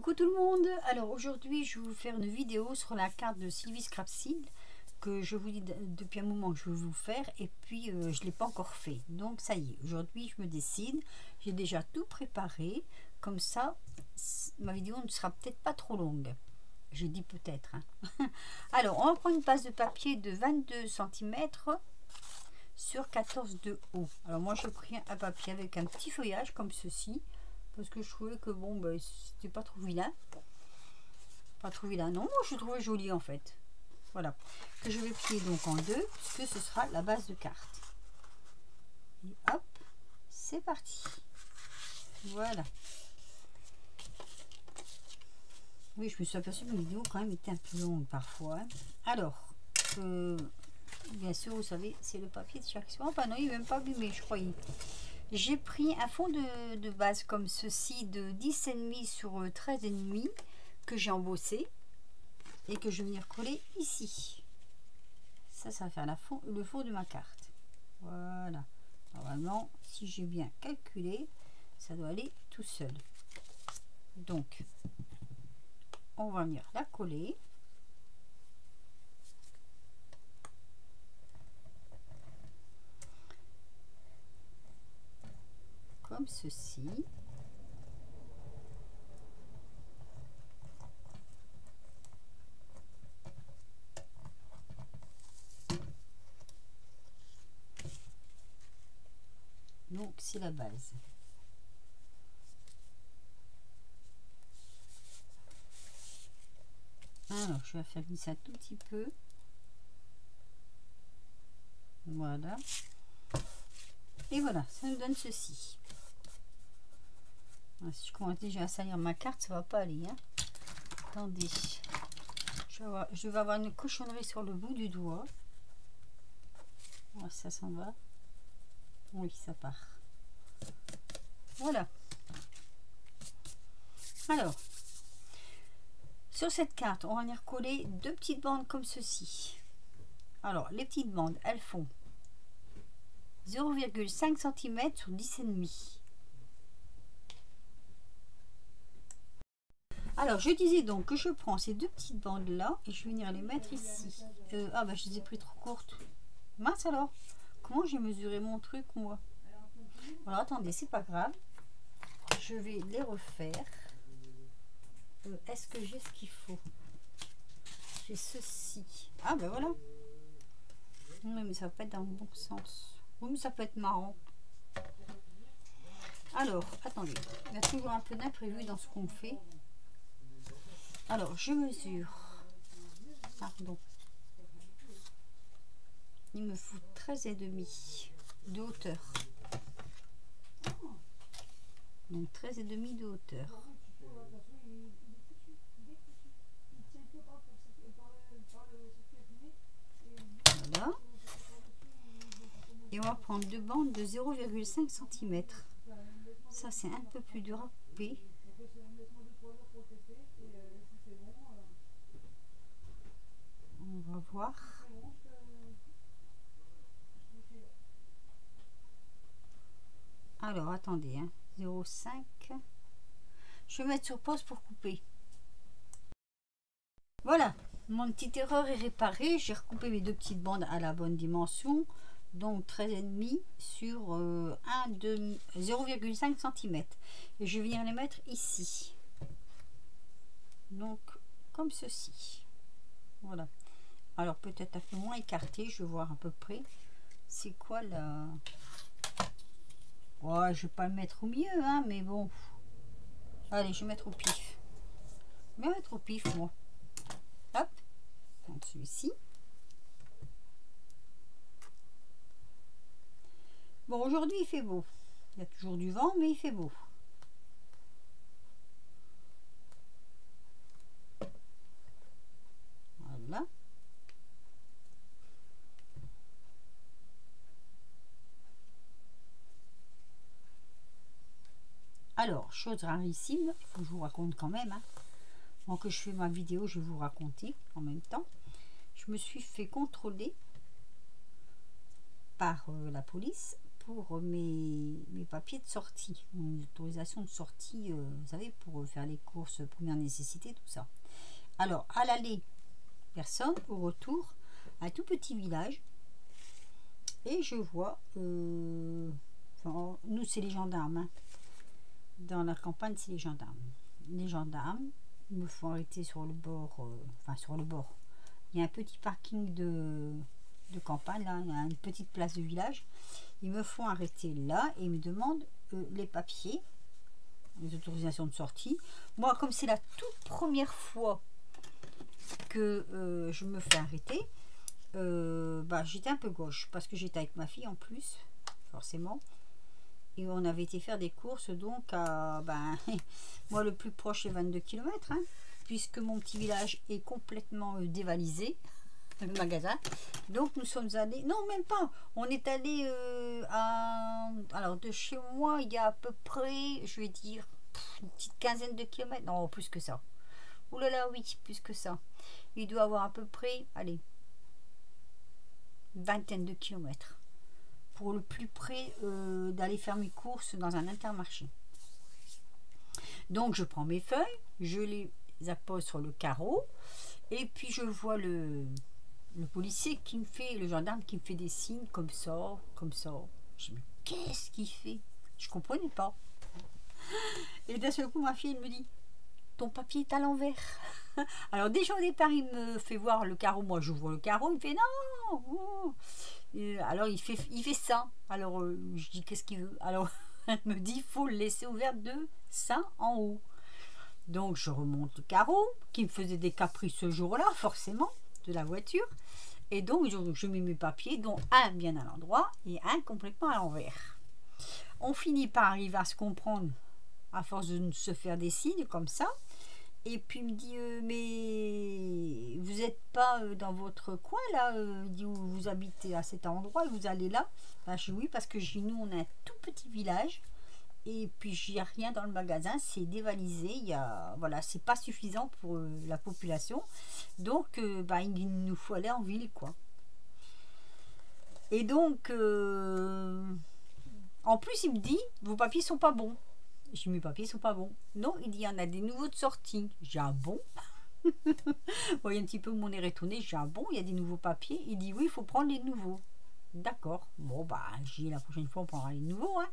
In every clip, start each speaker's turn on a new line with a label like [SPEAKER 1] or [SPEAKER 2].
[SPEAKER 1] Coucou tout le monde. Alors aujourd'hui je vais vous faire une vidéo sur la carte de Sylvie Scrapseed que je vous dis depuis un moment que je veux vous faire, et puis je ne l'ai pas encore fait, donc ça y est, aujourd'hui je me décide. J'ai déjà tout préparé, comme ça ma vidéo ne sera peut-être pas trop longue. Je dis peut-être hein. Alors on va prendre une base de papier de 22 cm sur 14 de haut. Alors moi j'ai pris un papier avec un petit feuillage comme ceci, parce que je trouvais que bon ben, c'était pas trop vilain. Pas trop vilain, non, moi je trouvais joli en fait. Voilà, que je vais plier donc en deux, puisque ce sera la base de carte. Et hop, c'est parti. Voilà. Oui, je me suis aperçue que mes vidéos quand même étaient un peu longues parfois. Hein. Alors, bien sûr, vous savez, c'est le papier de chaque soir. Enfin non, il n'est même pas abîmé, je croyais. J'ai pris un fond de base comme ceci de 10,5 sur 13,5 que j'ai embossé et que je vais venir coller ici. Ça va faire le fond de ma carte. Voilà. Normalement, si j'ai bien calculé, ça doit aller tout seul. Donc, on va venir la coller. Comme ceci. Donc, c'est la base. Alors, je vais faire glisser un tout petit peu. Voilà. Et voilà, ça nous donne ceci. Alors, si je commence déjà à salir ma carte, ça va pas aller. Hein. Attendez. Je vais avoir une cochonnerie sur le bout du doigt. Oh, ça s'en va. Oui, ça part. Voilà. Alors, sur cette carte, on va venir coller deux petites bandes comme ceci. Alors, les petites bandes, elles font 0,5 cm sur 10,5. Alors, je disais donc que je prends ces deux petites bandes là et je vais venir les mettre ici. Ah bah je les ai pris trop courtes. Mince alors, comment j'ai mesuré mon truc moi? Alors attendez, c'est pas grave. Je vais les refaire. Est-ce que j'ai ce qu'il faut? J'ai ceci. Ah ben voilà. Non mais ça va pas être dans le bon sens. Oui mais ça peut être marrant. Alors, attendez. Il y a toujours un peu d'imprévu dans ce qu'on fait. Alors, je mesure. Pardon. Il me faut 13,5 de hauteur. Donc 13,5 de hauteur. Voilà. Et on va prendre deux bandes de 0,5 cm. Ça c'est un peu plus dur à couper. On va voir. Alors attendez, hein. 0,5. Je vais mettre sur pause pour couper. Voilà, mon petite erreur est réparée. J'ai recoupé mes deux petites bandes à la bonne dimension. Donc 13,5 sur 0,5 cm. Et je vais venir les mettre ici. Donc comme ceci. Voilà. Alors peut-être un peu moins écarté. Je vais voir à peu près. C'est quoi la... Ouais, je vais pas le mettre au milieu, hein, mais bon. Allez, je vais mettre au pif. Je vais mettre au pif, moi. Hop. Donc celui-ci. Bon, aujourd'hui, il fait beau. Il y a toujours du vent, mais il fait beau. Voilà. Alors, chose rarissime, il faut que je vous raconte quand même. Hein. Avant que je fais ma vidéo, je vais vous raconter en même temps. Je me suis fait contrôler par la police pour mes papiers de sortie, mon autorisation de sortie, vous savez, pour faire les courses première nécessité, tout ça. Alors, à l'aller, personne, au retour, un tout petit village, et je vois, enfin, nous c'est les gendarmes, hein. Dans la campagne c'est les gendarmes. Les gendarmes me font arrêter sur le bord, enfin sur le bord. Il y a un petit parking de campagne, là, il y a une petite place de village. Ils me font arrêter là et ils me demandent les papiers, les autorisations de sortie. Moi, comme c'est la toute première fois que je me fais arrêter, j'étais un peu gauche parce que j'étais avec ma fille en plus, forcément. Et on avait été faire des courses, donc à, moi le plus proche est 22 km, hein, puisque mon petit village est complètement dévalisé, le magasin. Donc nous sommes allés, non même pas, on est allé alors de chez moi il y a à peu près, je vais dire, une petite quinzaine de kilomètres, non plus que ça. Ouh là là, oui, plus que ça. Il doit avoir à peu près, allez, une vingtaine de kilomètres. Pour le plus près d'aller faire mes courses dans un Intermarché. Donc je prends mes feuilles, je les appose sur le carreau et puis je vois le policier qui me fait, le gendarme qui me fait des signes comme ça, comme ça. Je me dis, qu'est-ce qu'il fait? Je comprenais pas. Et d'un seul coup ma fille elle me dit, ton papier est à l'envers. Alors déjà au départ il me fait voir le carreau, moi j'ouvre le carreau, il me fait non, oh. Alors il fait ça. Alors je dis qu'est-ce qu'il veut. Alors elle me dit il faut le laisser ouvert de ça en haut. Donc je remonte le carreau qui me faisait des caprices ce jour-là forcément de la voiture. Et donc je mets mes papiers, dont un bien à l'endroit et un complètement à l'envers. On finit par arriver à se comprendre à force de se faire des signes comme ça. Et puis il me dit mais vous n'êtes pas dans votre coin là, dit où vous habitez à cet endroit et vous allez là. Je dis oui parce que chez nous on a un tout petit village et puis il n'y a rien dans le magasin, c'est dévalisé, il y a, voilà, c'est pas suffisant pour la population, donc il nous faut aller en ville quoi. Et donc en plus il me dit vos papiers sont pas bons. Je dis mes papiers sont pas bons. Non, il dit il y en a des nouveaux de sortie. J'ai un bon. Vous voyez un petit peu mon air étonné. J'ai un bon, il y a des nouveaux papiers. Il dit oui, il faut prendre les nouveaux. D'accord. Bon j'ai la prochaine fois on prendra les nouveaux. Hein.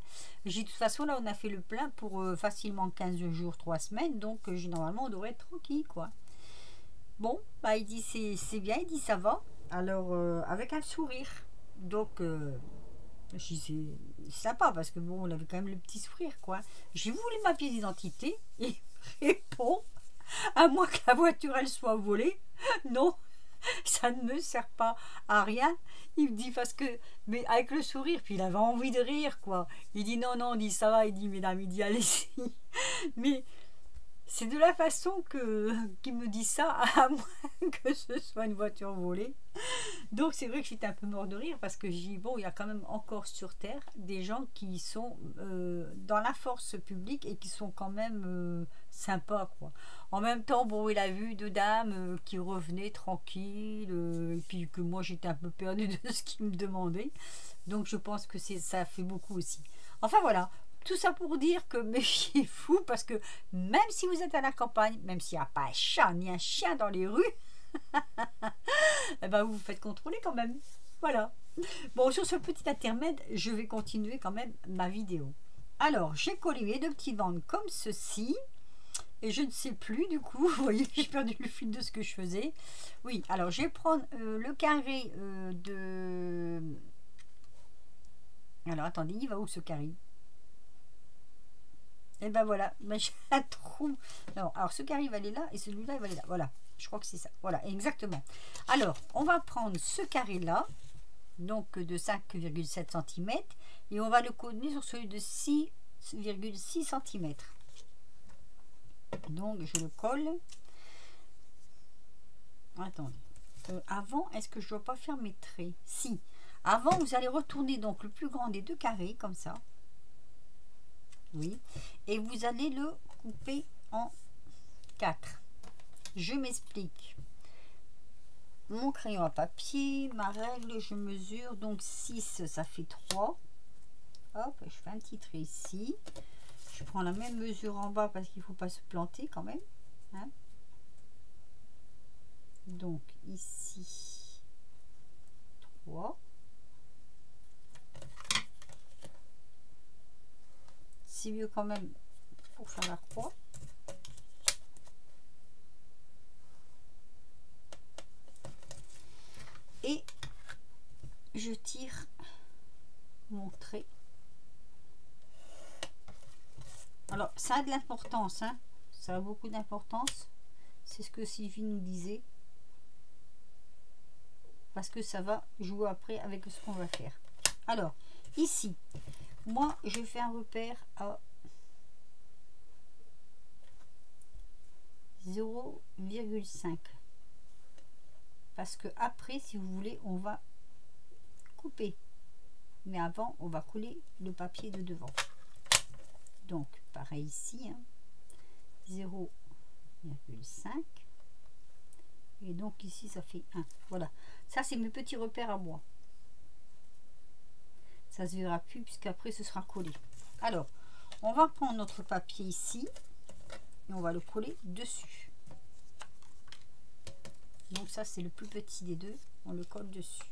[SPEAKER 1] J'ai de toute façon là on a fait le plein pour facilement 15 jours, 3 semaines. Donc normalement on devrait être tranquille quoi. Bon, il dit c'est bien, il dit ça va. Alors avec un sourire. Donc je dis c'est sympa parce que bon on avait quand même le petit sourire quoi. J'ai voulu ma pièce d'identité et il me répond à moins que la voiture elle soit volée. Non, ça ne me sert pas à rien. Il me dit parce que mais avec le sourire puis il avait envie de rire quoi. Il dit non, il dit ça va, il dit mesdames, il dit allez-y. Mais c'est de la façon qu'il me dit ça à moins que ce soit une voiture volée. Donc c'est vrai que j'étais un peu mort de rire parce que j'ai dit bon il y a quand même encore sur terre des gens qui sont dans la force publique et qui sont quand même sympas quoi. En même temps bon il a vu deux dames qui revenaient tranquilles et puis que moi j'étais un peu perdue de ce qu'ils me demandaient. Donc je pense que ça fait beaucoup aussi. Enfin voilà. Tout ça pour dire que méfiez-vous parce que même si vous êtes à la campagne, même s'il n'y a pas un chat ni un chien dans les rues, vous vous faites contrôler quand même. Voilà. Bon, sur ce petit intermède, je vais continuer quand même ma vidéo. Alors, j'ai collé mes deux petites bandes comme ceci. Et je ne sais plus du coup, vous voyez, j'ai perdu le fil de ce que je faisais. Oui, alors je vais prendre le carré de... Alors, attendez, il va où ce carré? Et voilà, j'ai un trou. Non, alors ce carré va aller là et celui-là il va aller là. Voilà, je crois que c'est ça. Voilà, exactement. Alors, on va prendre ce carré-là, donc de 5,7 cm, et on va le coller sur celui de 6,6 cm. Donc, je le colle. Attendez. Avant, est-ce que je ne dois pas faire mes traits? Si. Avant, vous allez retourner donc le plus grand des deux carrés, comme ça. Oui, et vous allez le couper en 4. Je m'explique. Mon crayon à papier, ma règle, je mesure donc 6, ça fait 3. hop, je fais un petit trait ici. Je prends la même mesure en bas parce qu'il ne faut pas se planter quand même, hein. Donc ici 3, c'est mieux quand même pour faire la croix. Et je tire mon trait. Alors ça a de l'importance, hein. Ça a beaucoup d'importance, c'est ce que Sylvie nous disait, parce que ça va jouer après avec ce qu'on va faire. Alors ici, moi je fais un repère à 0,5, parce que après, si vous voulez, on va couper, mais avant on va coller le papier de devant. Donc pareil ici, hein, 0,5, et donc ici ça fait 1. Voilà, ça c'est mes petits repères à moi. Ça se verra plus puisqu'après ce sera collé. Alors on va prendre notre papier ici et on va le coller dessus. Donc ça c'est le plus petit des deux, on le colle dessus.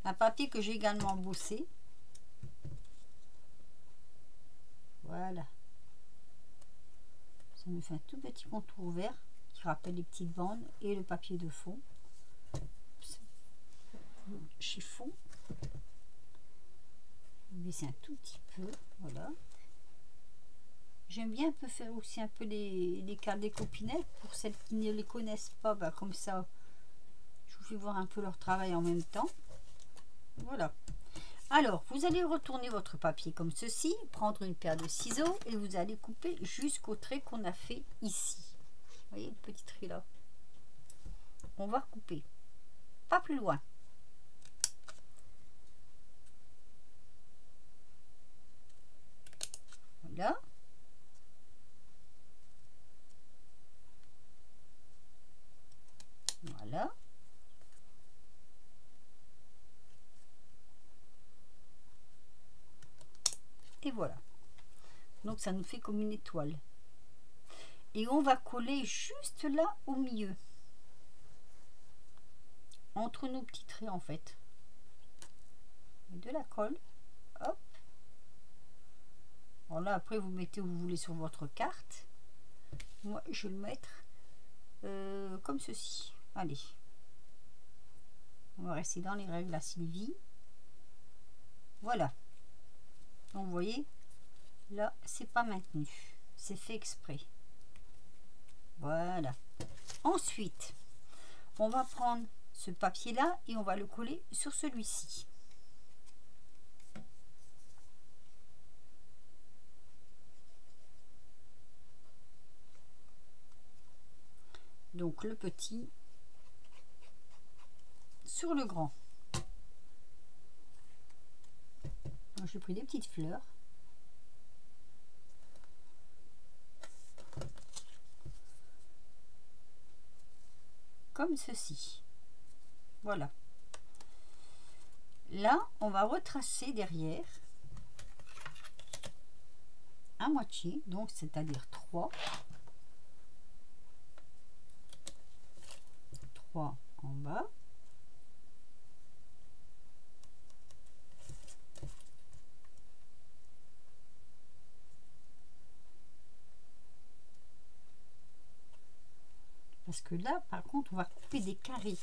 [SPEAKER 1] Un papier que j'ai également bossé. Voilà. Ça me fait un tout petit contour vert qui rappelle les petites bandes et le papier de fond. Le chiffon. C'est un tout petit peu. Voilà. J'aime bien un peu faire aussi un peu les cartes des copinettes pour celles qui ne les connaissent pas. Bah, comme ça, je vous fais voir un peu leur travail en même temps. Voilà. Alors, vous allez retourner votre papier comme ceci, prendre une paire de ciseaux et vous allez couper jusqu'au trait qu'on a fait ici. Vous voyez le petit trait là? On va couper, pas plus loin. Voilà. Voilà. Et voilà. Donc ça nous fait comme une étoile. Et on va coller juste là au milieu. Entre nos petits traits en fait. De la colle. Hop. Alors là après vous mettez où vous voulez sur votre carte. Moi je vais le mettre comme ceci. Allez. On va rester dans les règles à Sylvie. Voilà. Donc vous voyez, là c'est pas maintenu. C'est fait exprès. Voilà. Ensuite, on va prendre ce papier là et on va le coller sur celui-ci. Donc le petit sur le grand. J'ai pris des petites fleurs. Comme ceci. Voilà. Là, on va retracer derrière à moitié, donc c'est-à-dire 3 en bas. Parce que là, par contre, on va couper des carrés.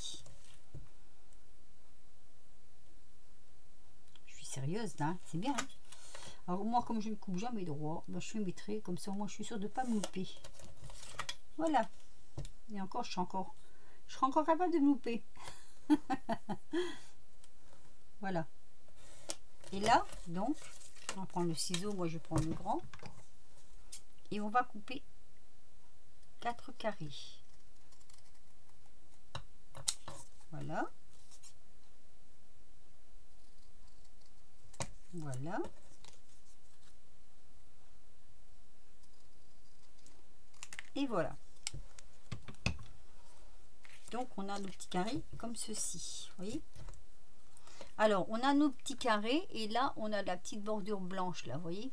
[SPEAKER 1] Je suis sérieuse, hein, c'est bien. Hein. Alors moi, comme je ne coupe jamais droit, ben, je fais mes traits, comme ça, moi, je suis sûre de ne pas me louper. Voilà. Et encore, je serai encore capable de me louper. Voilà. Et là, donc, on va prendre le ciseau, moi, je prends le grand. Et on va couper 4 carrés. Voilà. Voilà. Et voilà. Donc on a nos petits carrés comme ceci. Vous voyez? Alors, on a nos petits carrés et là, on a la petite bordure blanche, là, vous voyez.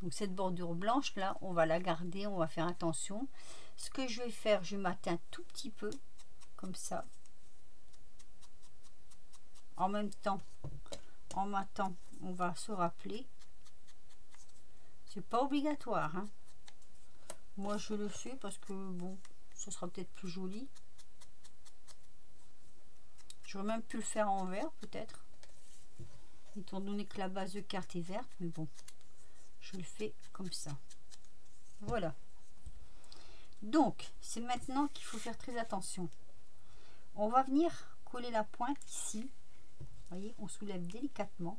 [SPEAKER 1] Donc, cette bordure blanche, là, on va la garder, on va faire attention. Ce que je vais faire, je vais m'atteindre un tout petit peu, comme ça. En même temps, en m'attendant, on va se rappeler. C'est pas obligatoire, hein. Moi, je le fais parce que, bon, ça sera peut-être plus joli. J'aurais même pu le faire en vert, peut-être. Étant donné que la base de carte est verte, mais bon, je le fais comme ça. Voilà. Donc, c'est maintenant qu'il faut faire très attention. On va venir coller la pointe ici. Vous voyez, on soulève délicatement.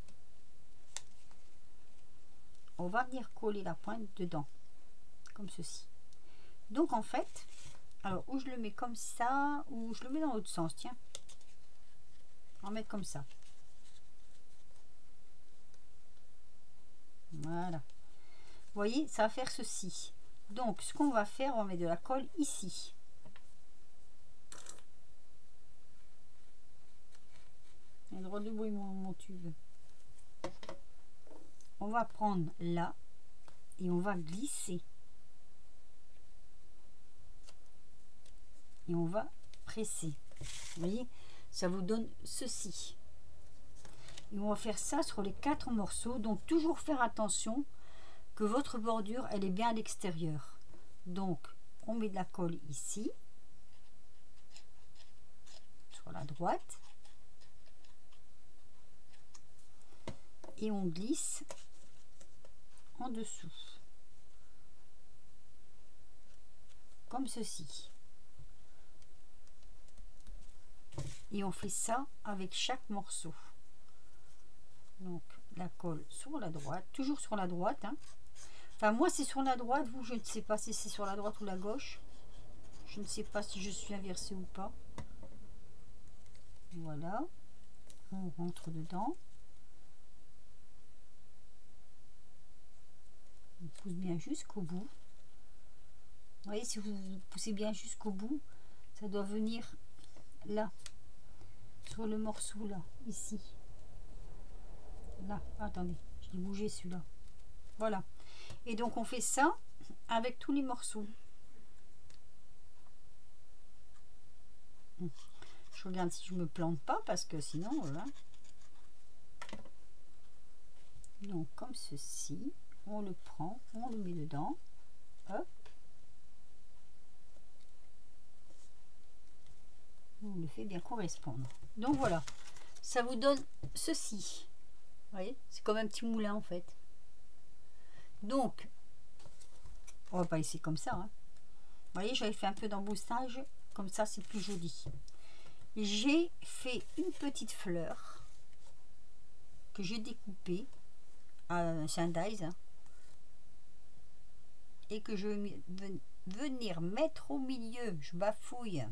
[SPEAKER 1] On va venir coller la pointe dedans, comme ceci. Donc, en fait, alors, où je le mets comme ça, ou je le mets dans l'autre sens, tiens. On va mettre comme ça. Voilà. Vous voyez, ça va faire ceci. Donc, ce qu'on va faire, on va mettre de la colle ici. Il y a le droit de bruit, mon tube. On va prendre là et on va glisser. Et on va presser. Vous voyez, ça vous donne ceci. Et on va faire ça sur les 4 morceaux. Donc, toujours faire attention que votre bordure, elle est bien à l'extérieur. Donc, on met de la colle ici, sur la droite. Et on glisse en dessous. Comme ceci. Et on fait ça avec chaque morceau. Donc, la colle sur la droite, toujours sur la droite, hein. Enfin, moi, c'est sur la droite. Vous, je ne sais pas si c'est sur la droite ou la gauche. Je ne sais pas si je suis inversée ou pas. Voilà. On rentre dedans. On pousse bien jusqu'au bout. Vous voyez, si vous poussez bien jusqu'au bout, ça doit venir là. Sur le morceau, là. Ici. Là. Attendez. J'ai bougé celui-là. Voilà. Et donc on fait ça avec tous les morceaux. Je regarde si je me plante pas parce que sinon voilà. Donc comme ceci, on le prend, on le met dedans. Hop. On le fait bien correspondre. Donc voilà, ça vous donne ceci. Vous voyez, c'est comme un petit moulin en fait. Donc, on va pas laisser comme ça. Hein. Vous voyez, j'avais fait un peu d'emboussage. Comme ça, c'est plus joli. J'ai fait une petite fleur que j'ai découpée à Saint-Dize. Hein, et que je vais venir mettre au milieu. Je bafouille.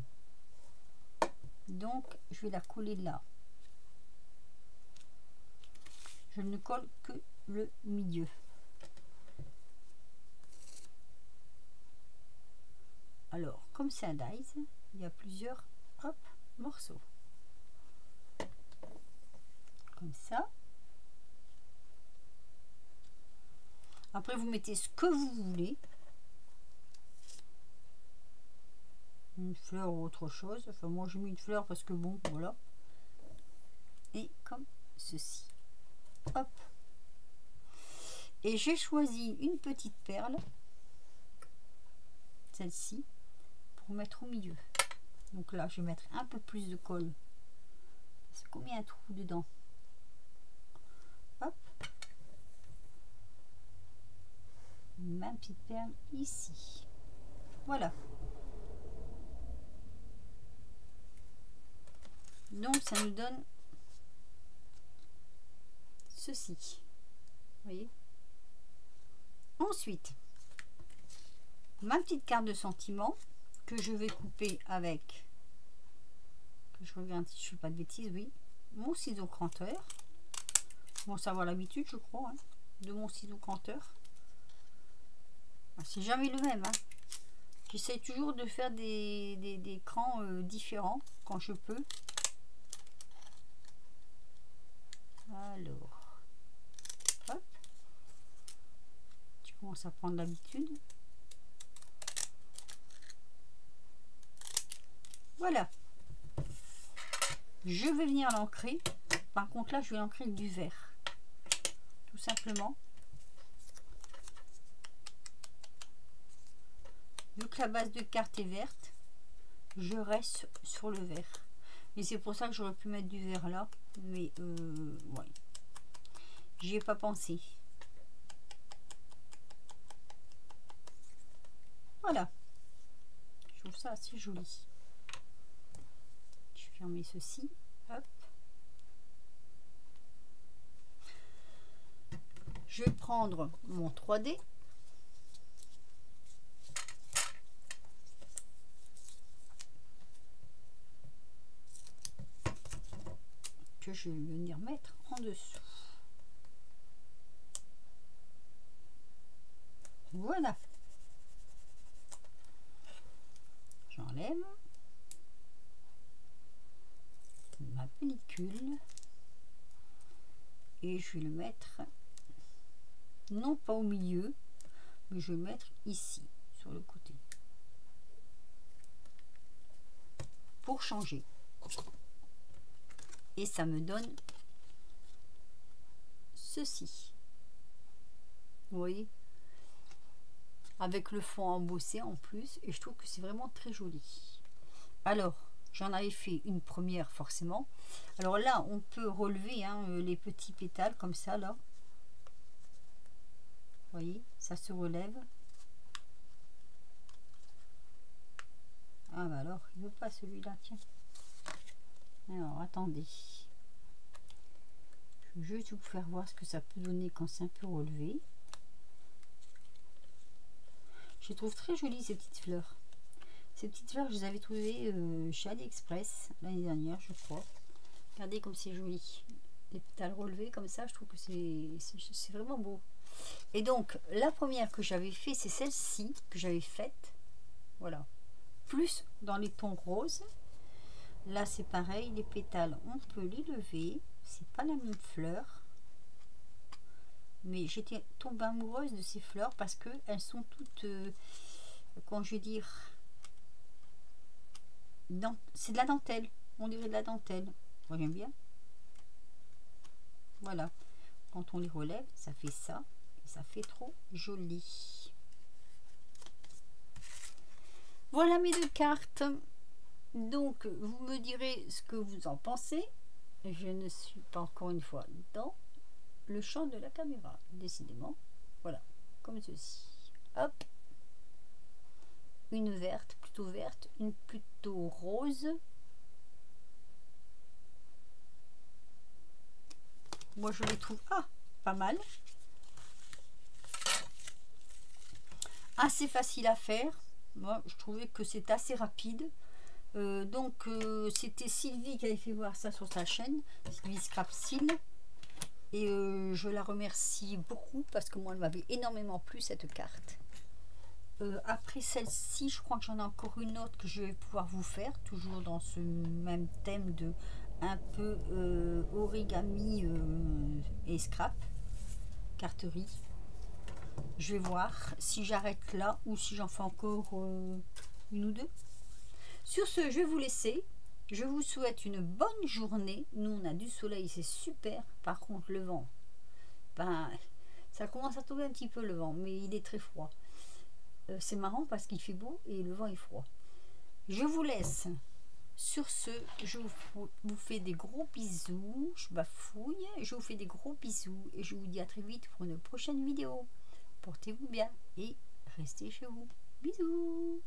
[SPEAKER 1] Donc, je vais la coller là. Je ne colle que le milieu. Alors, comme c'est un dies, il y a plusieurs morceaux. Comme ça. Après, vous mettez ce que vous voulez. Une fleur ou autre chose. Enfin, moi, j'ai mis une fleur parce que bon, voilà. Et comme ceci. Hop. Et j'ai choisi une petite perle. Celle-ci. Pour mettre au milieu. Donc là, je vais mettre un peu plus de colle. C'est combien de trous dedans? Hop. Ma petite perle ici. Voilà. Donc ça nous donne ceci. Vous voyez? Ensuite, ma petite carte de sentiment que je vais couper avec, que je regarde si je ne fais pas de bêtises, oui, mon ciseau cranteur. Bon, ça va l'habitude, je crois, hein, de mon ciseau cranteur. C'est jamais le même. Hein. J'essaie toujours de faire des crans différents quand je peux. Alors, hop, tu commences à prendre l'habitude. Voilà. Je vais venir l'ancrer. Par contre là, je vais l'ancrer avec du vert. Tout simplement. Vu que la base de carte est verte, je reste sur le vert. Et c'est pour ça que j'aurais pu mettre du vert là. Mais ouais. J'y ai pas pensé. Voilà. Je trouve ça assez joli. Je vais fermer ceci. Hop. Je vais prendre mon 3D. Que je vais venir mettre en dessous. Voilà. J'enlève ma pellicule et je vais le mettre non pas au milieu, mais je vais le mettre ici sur le côté pour changer. Et ça me donne ceci. Vous voyez, avec le fond embossé en plus, et je trouve que c'est vraiment très joli. Alors, j'en avais fait une première forcément. Alors là, on peut relever hein, les petits pétales comme ça là. Vous voyez, ça se relève. Ah bah alors, il veut pas celui-là, tiens. Alors, attendez. Je vais juste vous faire voir ce que ça peut donner quand c'est un peu relevé. Je les trouve très jolies ces petites fleurs. Ces petites fleurs, je les avais trouvées chez AliExpress l'année dernière, je crois. Regardez comme c'est joli. Les pétales relevés comme ça, je trouve que c'est vraiment beau. Et donc, la première que j'avais fait, c'est celle-ci que j'avais faite. Voilà. Plus dans les tons roses. Là, c'est pareil. Les pétales, on peut les lever. C'est pas la même fleur. Mais j'étais tombée amoureuse de ces fleurs parce que elles sont toutes, comment je vais dire, c'est de la dentelle. On dirait de la dentelle. Moi, j'aime bien. Voilà. Quand on les relève, ça fait ça. Et ça fait trop joli. Voilà mes deux cartes. Donc, vous me direz ce que vous en pensez. Je ne suis pas encore une fois dans le champ de la caméra, décidément. Voilà, comme ceci. Hop. Une verte, plutôt verte. Une plutôt rose. Moi, je les trouve pas mal. Assez facile à faire. Moi, je trouvais que c'est assez rapide. Donc, c'était Sylvie qui avait fait voir ça sur sa chaîne, Sylvie Scrapsil. Et je la remercie beaucoup parce que moi, elle m'avait énormément plu cette carte. Après celle-ci, je crois que j'en ai encore une autre que je vais pouvoir vous faire, toujours dans ce même thème de un peu origami et scrap, carterie. Je vais voir si j'arrête là ou si j'en fais encore une ou deux. Sur ce, je vais vous laisser. Je vous souhaite une bonne journée. Nous, on a du soleil, c'est super. Par contre, le vent, ben, ça commence à tomber un petit peu le vent, mais il est très froid. C'est marrant parce qu'il fait beau et le vent est froid. Je vous laisse. Sur ce, je vous fais des gros bisous. Je bafouille. Je vous fais des gros bisous et je vous dis à très vite pour une prochaine vidéo. Portez-vous bien et restez chez vous. Bisous.